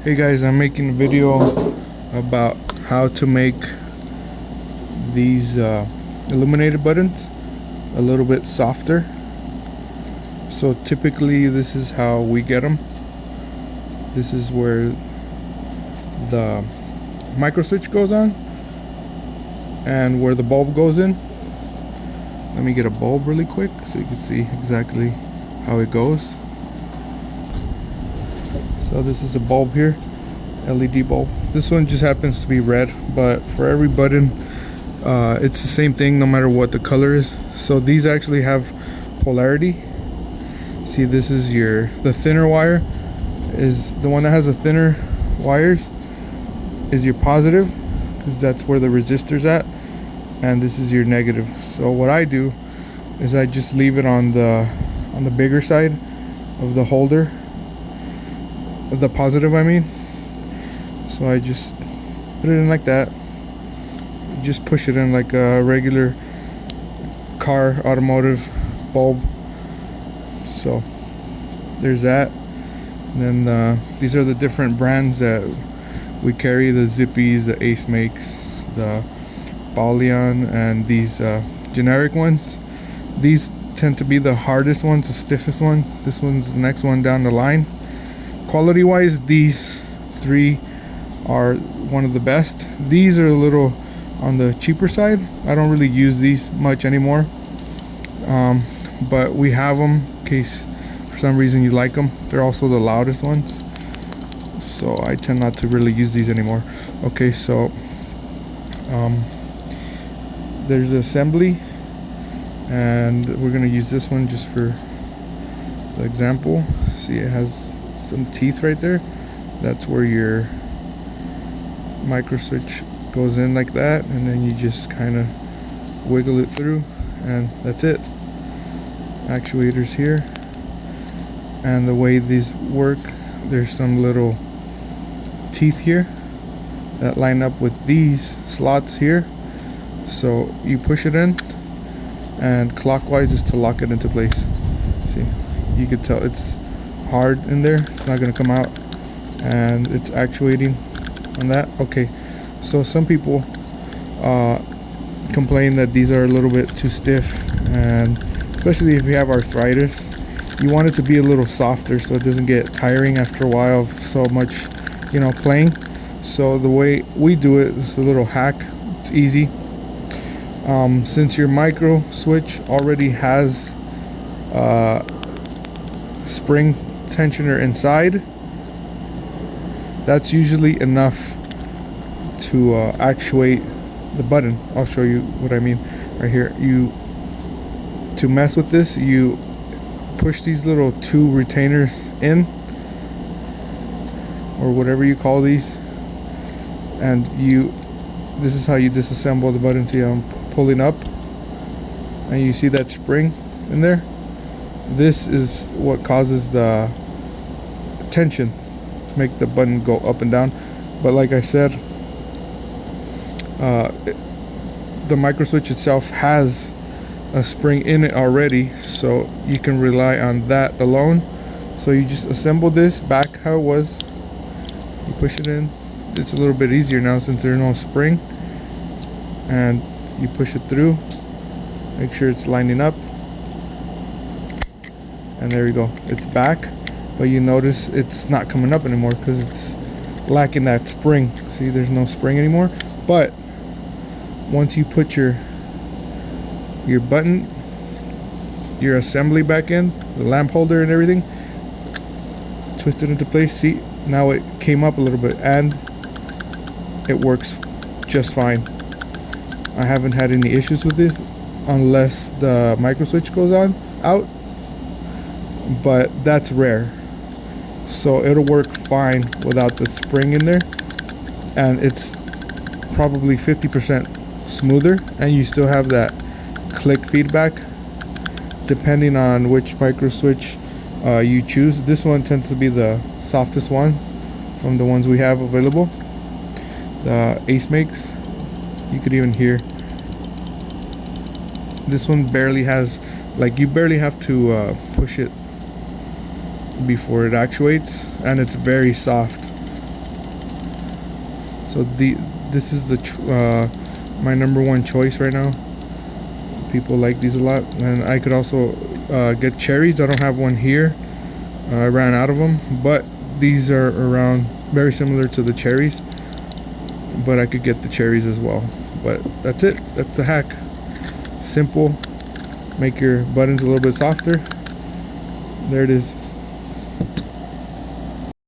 Hey guys, I'm making a video about how to make these illuminated buttons a little bit softer. So typically this is how we get them. This is where the micro switch goes on and where the bulb goes in. Let me get a bulb really quick so you can see exactly how it goes. So this is a bulb here, LED bulb. This one just happens to be red, but for every button it's the same thing no matter what the color is. So these actually have polarity. See, this is the thinner wire is the one that has the thinner wires is your positive, because that's where the resistor's at, and this is your negative. So what I do is I just leave it on the bigger side of the holder, the positive I mean. So I just put it in like that, just push it in like a regular car automotive bulb. So there's that. And then these are the different brands that we carry: the Zippies, the Ace Makes, the Balian, and these generic ones. These tend to be the hardest ones, the stiffest ones. This one's the next one down the line. Quality wise, these three are one of the best. These are a little on the cheaper side. I don't really use these much anymore, but we have them in case for some reason you like them. They're also the loudest ones, so I tend not to really use these anymore. Okay, so there's the assembly, and we're gonna use this one just for the example. See, it has some teeth right there. That's where your micro switch goes in like that, and then you just kind of wiggle it through, and that's it. Actuators here, and the way these work, there's some little teeth here that line up with these slots here. So you push it in, and clockwise is to lock it into place. See, you could tell it's hard in there, it's not going to come out, and it's actuating on that. Okay, so some people complain that these are a little bit too stiff, and especially if you have arthritis, you want it to be a little softer so it doesn't get tiring after a while of so much, playing. So the way we do it is a little hack. It's easy. Since your micro switch already has spring tensioner inside, that's usually enough to actuate the button. I'll show you what I mean right here. To mess with this, you push these little two retainers in, or whatever you call these, and this is how you disassemble the button. See, I'm pulling up, and you see that spring in there. This is what causes the tension to make the button go up and down. But like I said, the micro switch itself has a spring in it already, so you can rely on that alone. So you just assemble this back how it was, you push it in. It's a little bit easier now since there's no spring, and you push it through, make sure it's lining up, and there you go, it's back. But you notice it's not coming up anymore because it's lacking that spring. See, there's no spring anymore. But once you put your button, your assembly back in, the lamp holder and everything, twist it into place. See, now it came up a little bit, and it works just fine. I haven't had any issues with this unless the micro switch goes out, but that's rare. So it'll work fine without the spring in there, and it's probably 50% smoother, and you still have that click feedback depending on which micro switch you choose. This one tends to be the softest one from the ones we have available, the Ace Makes. You could even hear this one barely has, like, you barely have to push it before it actuates, and it's very soft. So this is the my number one choice right now. People like these a lot, and I could also get cherries. I don't have one here. I ran out of them, but these are around very similar to the cherries. But I could get the cherries as well. But that's it. That's the hack. Simple. Make your buttons a little bit softer. There it is.